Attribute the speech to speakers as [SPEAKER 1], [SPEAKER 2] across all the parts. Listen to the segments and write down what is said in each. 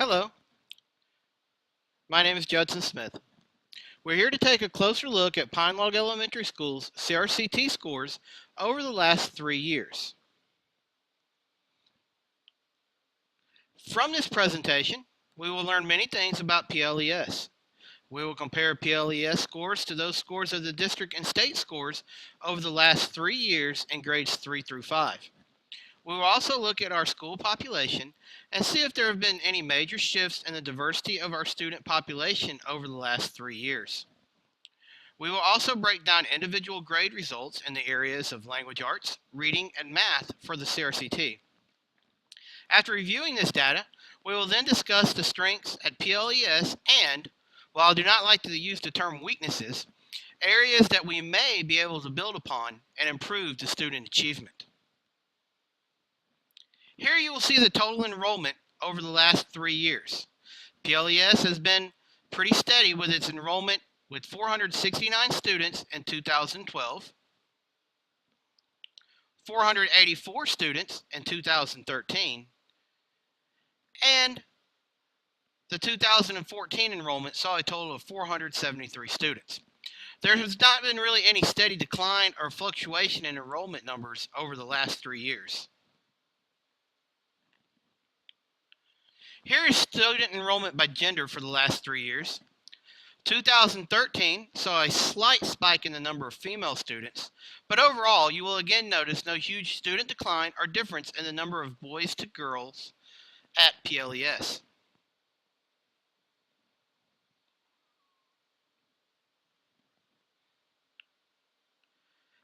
[SPEAKER 1] Hello, my name is Judson Smith. We're here to take a closer look at Pine Log Elementary School's CRCT scores over the last 3 years. From this presentation, we will learn many things about PLES. We will compare PLES scores to those scores of the district and state scores over the last 3 years in grades 3 through 5. We will also look at our school population and see if there have been any major shifts in the diversity of our student population over the last 3 years. We will also break down individual grade results in the areas of language arts, reading, and math for the CRCT. After reviewing this data, we will then discuss the strengths at PLES and, while I do not like to use the term weaknesses, areas that we may be able to build upon and improve the student achievement. Here you will see the total enrollment over the last 3 years. PLES has been pretty steady with its enrollment with 469 students in 2012, 484 students in 2013, and the 2014 enrollment saw a total of 473 students. There has not been really any steady decline or fluctuation in enrollment numbers over the last 3 years. Here is student enrollment by gender for the last 3 years. 2013 saw a slight spike in the number of female students, but overall you will again notice no huge student decline or difference in the number of boys to girls at PLES.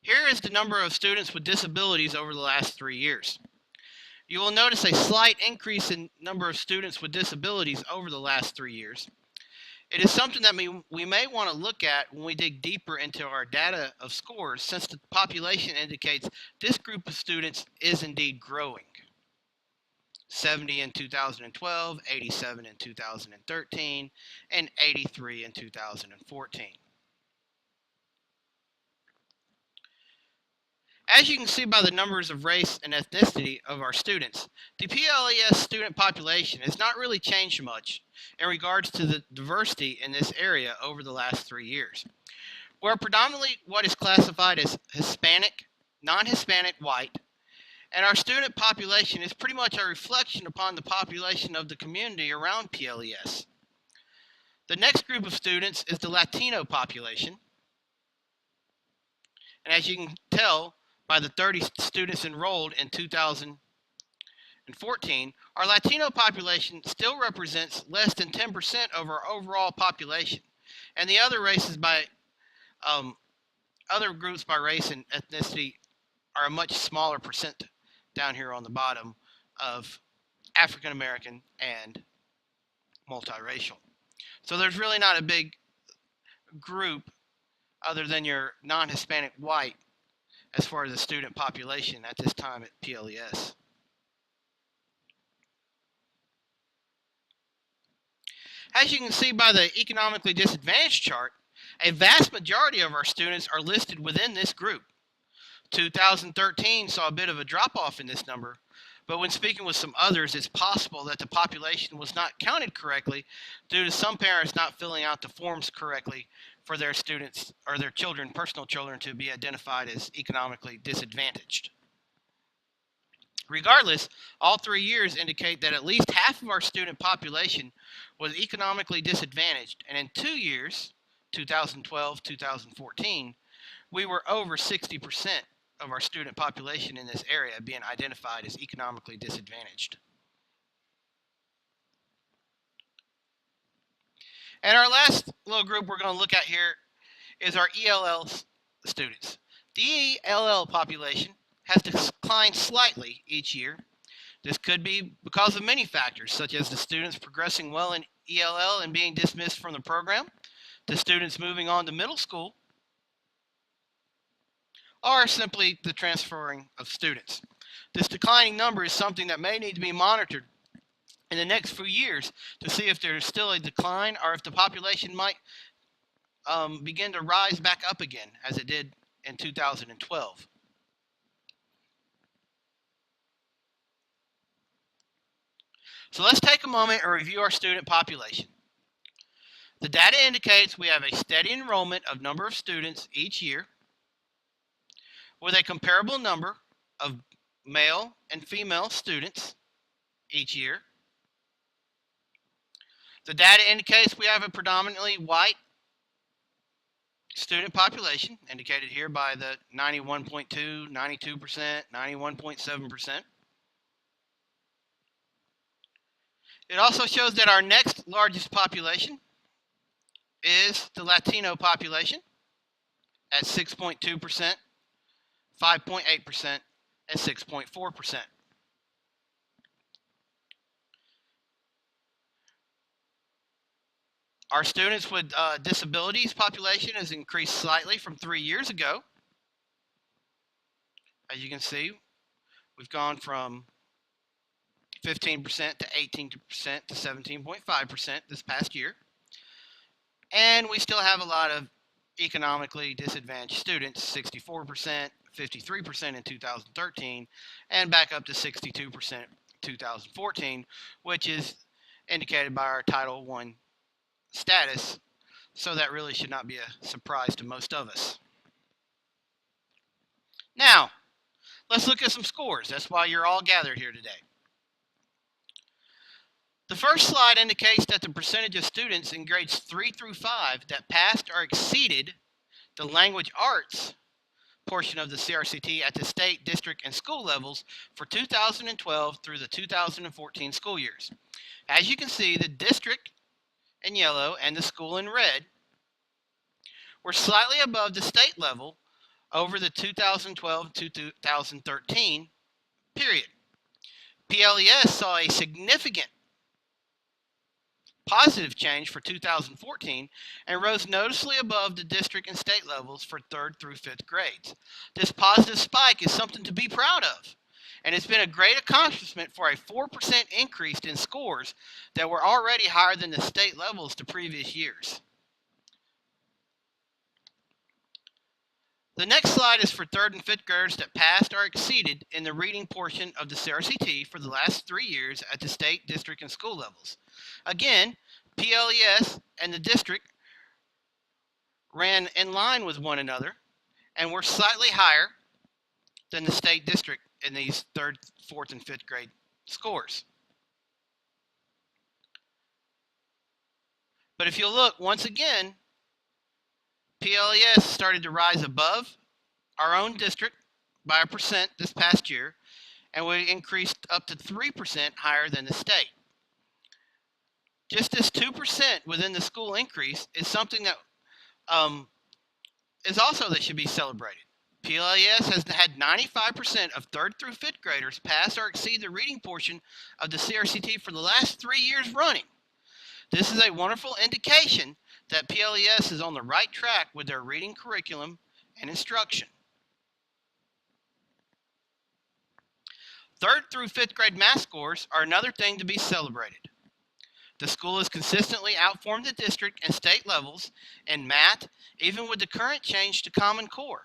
[SPEAKER 1] Here is the number of students with disabilities over the last 3 years. You will notice a slight increase in number of students with disabilities over the last 3 years. It is something that we may want to look at when we dig deeper into our data of scores, since the population indicates this group of students is indeed growing. 70 in 2012, 87 in 2013, and 83 in 2014. As you can see by the numbers of race and ethnicity of our students, the PLES student population has not really changed much in regards to the diversity in this area over the last 3 years. We're predominantly what is classified as Hispanic, non-Hispanic, white, and our student population is pretty much a reflection upon the population of the community around PLES. The next group of students is the Latino population, and as you can tell, by the 30 students enrolled in 2014, our Latino population still represents less than 10% of our overall population, and the other races by other groups by race and ethnicity are a much smaller percent down here on the bottom of African American and multiracial. So there's really not a big group other than your non-Hispanic white as far as the student population at this time at PLES. As you can see by the economically disadvantaged chart, a vast majority of our students are listed within this group. 2013 saw a bit of a drop-off in this number, but when speaking with some others, it's possible that the population was not counted correctly due to some parents not filling out the forms correctly for their students or their children, personal children, to be identified as economically disadvantaged. Regardless, all 3 years indicate that at least half of our student population was economically disadvantaged, and in 2 years, 2012, 2014, we were over 60% of our student population in this area being identified as economically disadvantaged. And our last little group we're going to look at here is our ELL students. The ELL population has declined slightly each year. This could be because of many factors, such as the students progressing well in ELL and being dismissed from the program, the students moving on to middle school, or simply the transferring of students. This declining number is something that may need to be monitored in the next few years to see if there's still a decline or if the population might begin to rise back up again as it did in 2012. So let's take a moment and review our student population. The data indicates we have a steady enrollment of number of students each year with a comparable number of male and female students each year. The data indicates we have a predominantly white student population, indicated here by the 91.2, 92%, 91.7%. It also shows that our next largest population is the Latino population at 6.2%, 5.8%, and 6.4%. Our students with disabilities population has increased slightly from 3 years ago. As you can see, we've gone from 15% to 18% to 17.5% this past year. And we still have a lot of economically disadvantaged students, 64%, 53% in 2013, and back up to 62% in 2014, which is indicated by our Title I status, so that really should not be a surprise to most of us. Now, let's look at some scores. That's why you're all gathered here today. The first slide indicates that the percentage of students in grades 3 through 5 that passed or exceeded the language arts portion of the CRCT at the state, district, and school levels for 2012 through the 2014 school years. As you can see, the district in yellow and the school in red were slightly above the state level over the 2012 to 2013 period. PLES saw a significant positive change for 2014 and rose noticeably above the district and state levels for 3rd through 5th grades. This positive spike is something to be proud of, and it's been a great accomplishment for a 4% increase in scores that were already higher than the state levels the previous years. The next slide is for 3rd and 5th graders that passed or exceeded in the reading portion of the CRCT for the last 3 years at the state, district, and school levels. Again, PLES and the district ran in line with one another and were slightly higher than the state district in these 3rd, 4th, and 5th grade scores. But if you look, once again, PLES started to rise above our own district by a percent this past year, and we increased up to 3% higher than the state. Just this 2% within the school increase is something that is also that should be celebrated. PLES has had 95% of 3rd through 5th graders pass or exceed the reading portion of the CRCT for the last 3 years running. This is a wonderful indication that PLES is on the right track with their reading curriculum and instruction. 3rd through 5th grade math scores are another thing to be celebrated. The school has consistently outperformed the district and state levels in math, even with the current change to Common Core.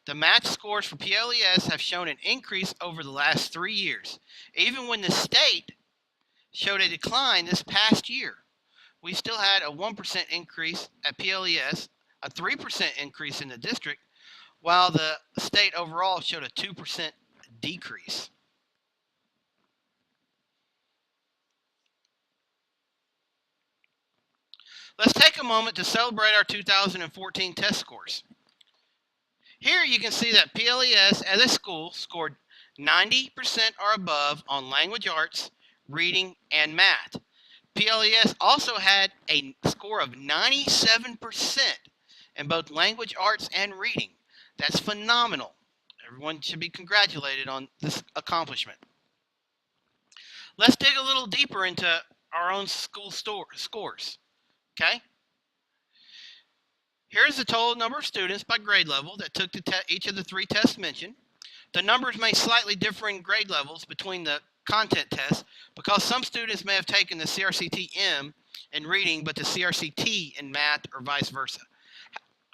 [SPEAKER 1] The math scores for PLES have shown an increase over the last 3 years, even when the state showed a decline this past year. We still had a 1% increase at PLES, a 3% increase in the district, while the state overall showed a 2% decrease. Let's take a moment to celebrate our 2014 test scores. Here you can see that PLES as a school scored 90% or above on language arts, reading, and math. PLES also had a score of 97% in both language arts and reading. That's phenomenal. Everyone should be congratulated on this accomplishment. Let's dig a little deeper into our own school scores. Okay? Here's the total number of students by grade level that took each of the 3 tests mentioned. The numbers may slightly differ in grade levels between the content tests because some students may have taken the CRCT-M in reading but the CRCT in math or vice versa.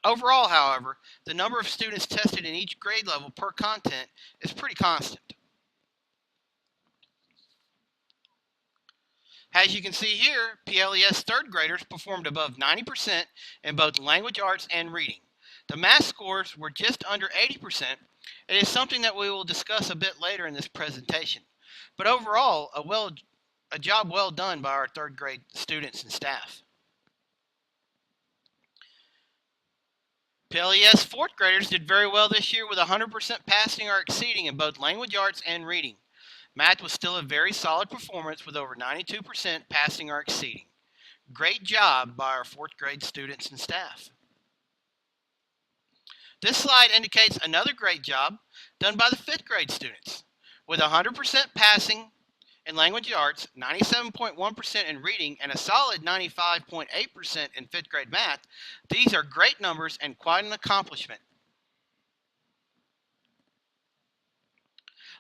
[SPEAKER 1] Overall, however, the number of students tested in each grade level per content is pretty constant. As you can see here, PLES third graders performed above 90% in both language arts and reading. The math scores were just under 80%. It is something that we will discuss a bit later in this presentation. But overall, a job well done by our third grade students and staff. PLES fourth graders did very well this year with 100% passing or exceeding in both language arts and reading. Math was still a very solid performance with over 92% passing or exceeding. Great job by our fourth grade students and staff. This slide indicates another great job done by the fifth grade students. With 100% passing in language arts, 97.1% in reading, and a solid 95.8% in fifth grade math, these are great numbers and quite an accomplishment.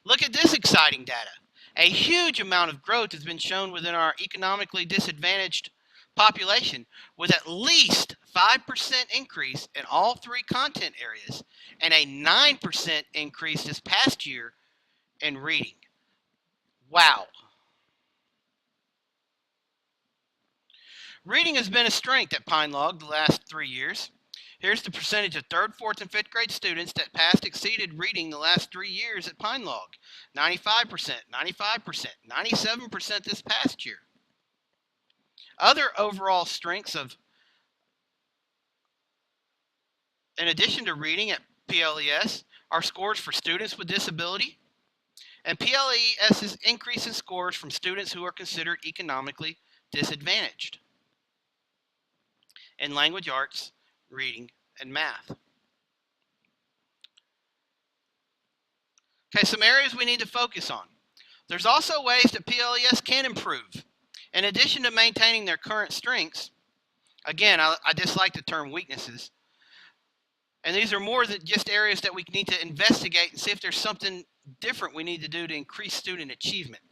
[SPEAKER 1] Look at this exciting data. A huge amount of growth has been shown within our economically disadvantaged population, with at least 5% increase in all three content areas and a 9% increase this past year in reading. Wow. Reading has been a strength at Pine Log the last 3 years. Here's the percentage of 3rd, 4th, and 5th grade students that passed exceeded reading the last 3 years at Pine Log. 95%, 95%, 97% this past year. Other overall strengths in addition to reading at PLES, are scores for students with disability, and PLES's increase in scores from students who are considered economically disadvantaged in language arts, reading, and math. Okay, some areas we need to focus on. There's also ways that PLES can improve. In addition to maintaining their current strengths, again, I dislike the term weaknesses, and these are more than just areas that we need to investigate and see if there's something different we need to do to increase student achievement.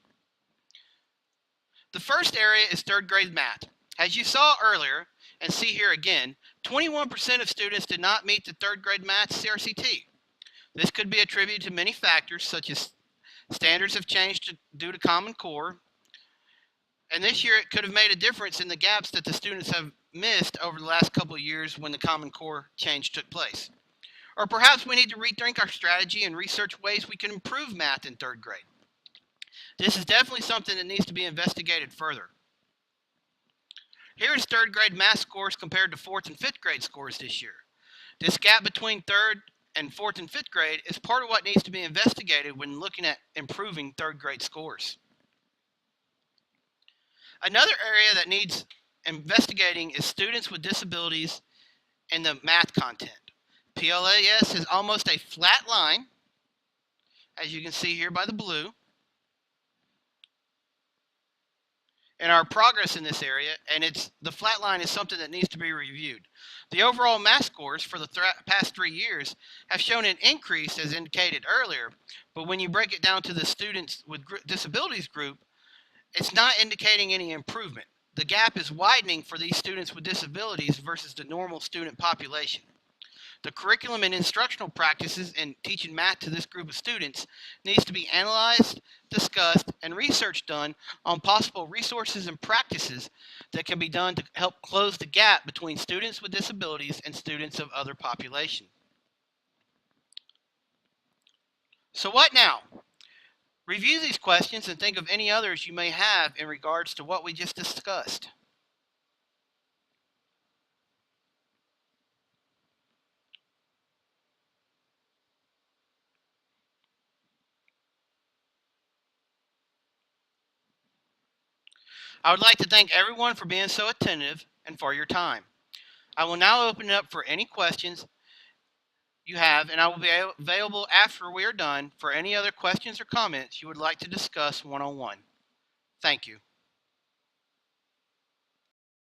[SPEAKER 1] The first area is 3rd grade math. As you saw earlier, and see here again, 21% of students did not meet the 3rd grade math CRCT. This could be attributed to many factors, such as standards have changed due to Common Core, and this year it could have made a difference in the gaps that the students have missed over the last couple of years when the Common Core change took place. Or perhaps we need to rethink our strategy and research ways we can improve math in 3rd grade. This is definitely something that needs to be investigated further. Here is 3rd grade math scores compared to 4th and 5th grade scores this year. This gap between 3rd and 4th and 5th grade is part of what needs to be investigated when looking at improving 3rd grade scores. Another area that needs investigating is students with disabilities and the math content. PLES has almost a flat line, as you can see here by the blue. And our progress in this area, and the flat line is something that needs to be reviewed. The overall math scores for the past 3 years have shown an increase, as indicated earlier, but when you break it down to the students with disabilities group, it's not indicating any improvement. The gap is widening for these students with disabilities versus the normal student population. The curriculum and instructional practices in teaching math to this group of students needs to be analyzed, discussed, and research done on possible resources and practices that can be done to help close the gap between students with disabilities and students of other population. So what now? Review these questions and think of any others you may have in regards to what we just discussed. I would like to thank everyone for being so attentive and for your time. I will now open it up for any questions you have, and I will be available after we are done for any other questions or comments you would like to discuss one-on-one. Thank you.